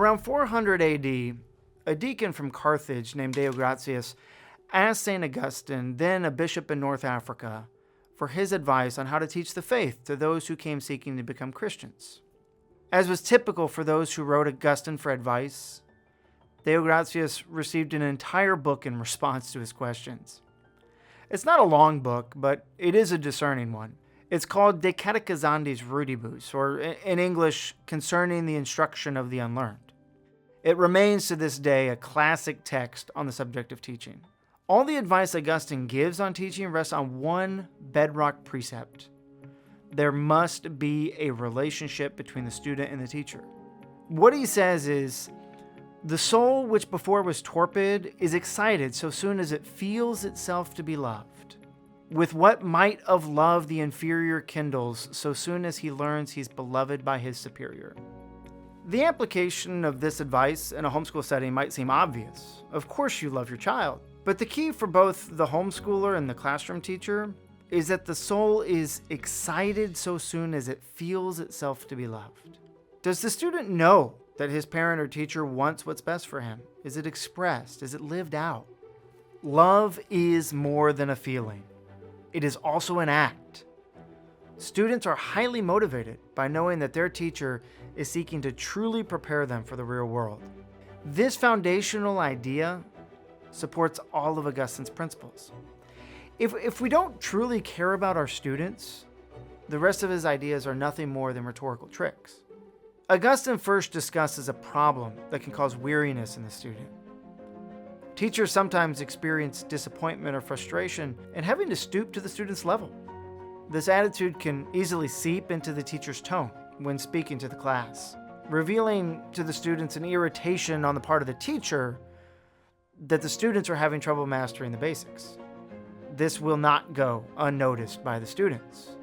Around 400 AD, a deacon from Carthage named Deogratius asked St. Augustine, then a bishop in North Africa, for his advice on how to teach the faith to those who came seeking to become Christians. As was typical for those who wrote Augustine for advice, Deogratius received an entire book in response to his questions. It's not a long book, but it is a discerning one. It's called De Catechizandis Rudibus, or in English, Concerning the Instruction of the Unlearned. It remains to this day a classic text on the subject of teaching. All the advice Augustine gives on teaching rests on one bedrock precept. There must be a relationship between the student and the teacher. What he says is, the soul which before was torpid is excited so soon as it feels itself to be loved. With what might of love the inferior kindles so soon as he learns he's beloved by his superior. The application of this advice in a homeschool setting might seem obvious. Of course you love your child. But the key for both the homeschooler and the classroom teacher is that the soul is excited so soon as it feels itself to be loved. Does the student know that his parent or teacher wants what's best for him? Is it expressed? Is it lived out? Love is more than a feeling. It is also an act. Students are highly motivated by knowing that their teacher is seeking to truly prepare them for the real world. This foundational idea supports all of Augustine's principles. If we don't truly care about our students, the rest of his ideas are nothing more than rhetorical tricks. Augustine first discusses a problem that can cause weariness in the student. Teachers sometimes experience disappointment or frustration in having to stoop to the student's level. This attitude can easily seep into the teacher's tone when speaking to the class, revealing to the students an irritation on the part of the teacher that the students are having trouble mastering the basics. This will not go unnoticed by the students.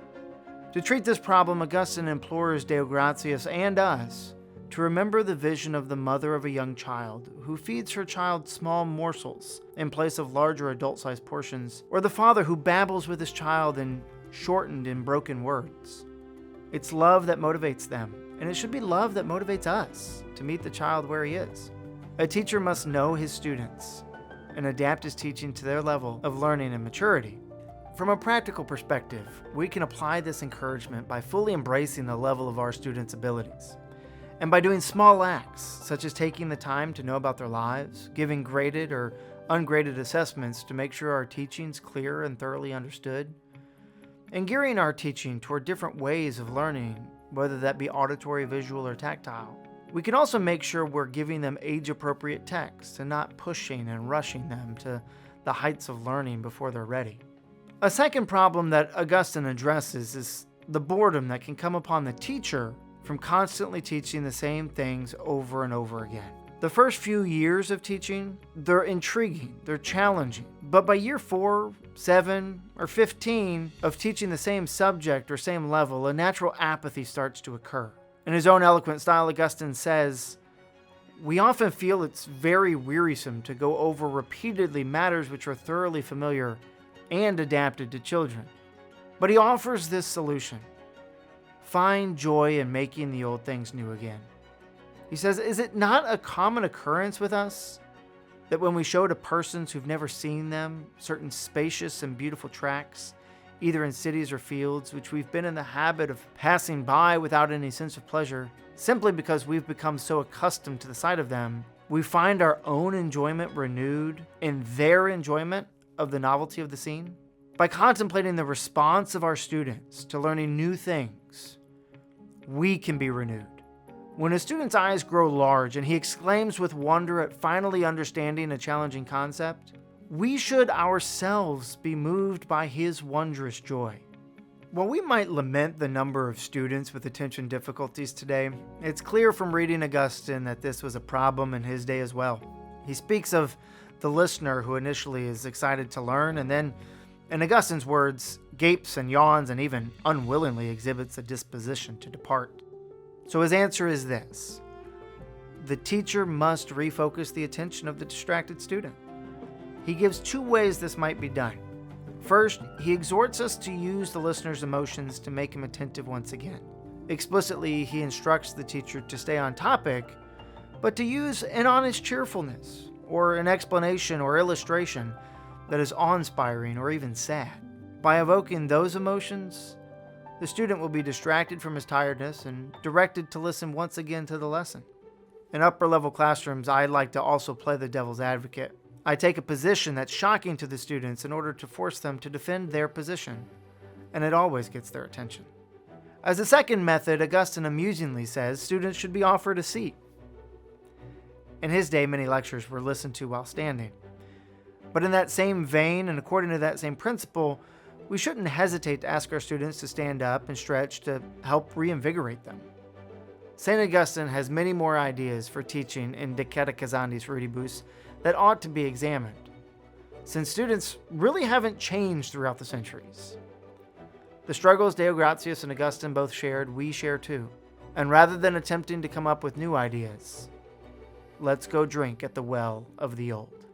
To treat this problem, Augustine implores Deogratius and us to remember the vision of the mother of a young child who feeds her child small morsels in place of larger adult-sized portions, or the father who babbles with his child in shortened and broken words. It's love that motivates them, and it should be love that motivates us to meet the child where he is. A teacher must know his students and adapt his teaching to their level of learning and maturity. From a practical perspective, we can apply this encouragement by fully embracing the level of our students' abilities, and by doing small acts, such as taking the time to know about their lives, giving graded or ungraded assessments to make sure our teaching's clear and thoroughly understood, and gearing our teaching toward different ways of learning, whether that be auditory, visual, or tactile. We can also make sure we're giving them age-appropriate texts and not pushing and rushing them to the heights of learning before they're ready. A second problem that Augustine addresses is the boredom that can come upon the teacher from constantly teaching the same things over and over again. The first few years of teaching, they're intriguing, they're challenging, but by year 4, 7, or 15 of teaching the same subject or same level, a natural apathy starts to occur. In his own eloquent style, Augustine says, "We often feel it's very wearisome to go over repeatedly matters which are thoroughly familiar and adapted to children." But he offers this solution: find joy in making the old things new again. He says, is it not a common occurrence with us that when we show to persons who've never seen them certain spacious and beautiful tracts, either in cities or fields, which we've been in the habit of passing by without any sense of pleasure, simply because we've become so accustomed to the sight of them, we find our own enjoyment renewed in their enjoyment of the novelty of the scene? By contemplating the response of our students to learning new things, we can be renewed. When a student's eyes grow large and he exclaims with wonder at finally understanding a challenging concept, we should ourselves be moved by his wondrous joy. While we might lament the number of students with attention difficulties today, it's clear from reading Augustine that this was a problem in his day as well. He speaks of the listener who initially is excited to learn and then, in Augustine's words, gapes and yawns and even unwillingly exhibits a disposition to depart. So his answer is this: the teacher must refocus the attention of the distracted student. He gives 2 ways this might be done. First, he exhorts us to use the listener's emotions to make him attentive once again. Explicitly, he instructs the teacher to stay on topic but to use an honest cheerfulness, or an explanation or illustration that is awe-inspiring or even sad. By evoking those emotions, the student will be distracted from his tiredness and directed to listen once again to the lesson. In upper-level classrooms, I like to also play the devil's advocate. I take a position that's shocking to the students in order to force them to defend their position, and it always gets their attention. As a second method, Augustine amusingly says students should be offered a seat. In his day, many lectures were listened to while standing. But in that same vein, and according to that same principle, we shouldn't hesitate to ask our students to stand up and stretch to help reinvigorate them. St. Augustine has many more ideas for teaching in De Catechizandis Rudibus that ought to be examined, since students really haven't changed throughout the centuries. The struggles Deo Gratias and Augustine both shared, we share too. And rather than attempting to come up with new ideas, let's go drink at the well of the old.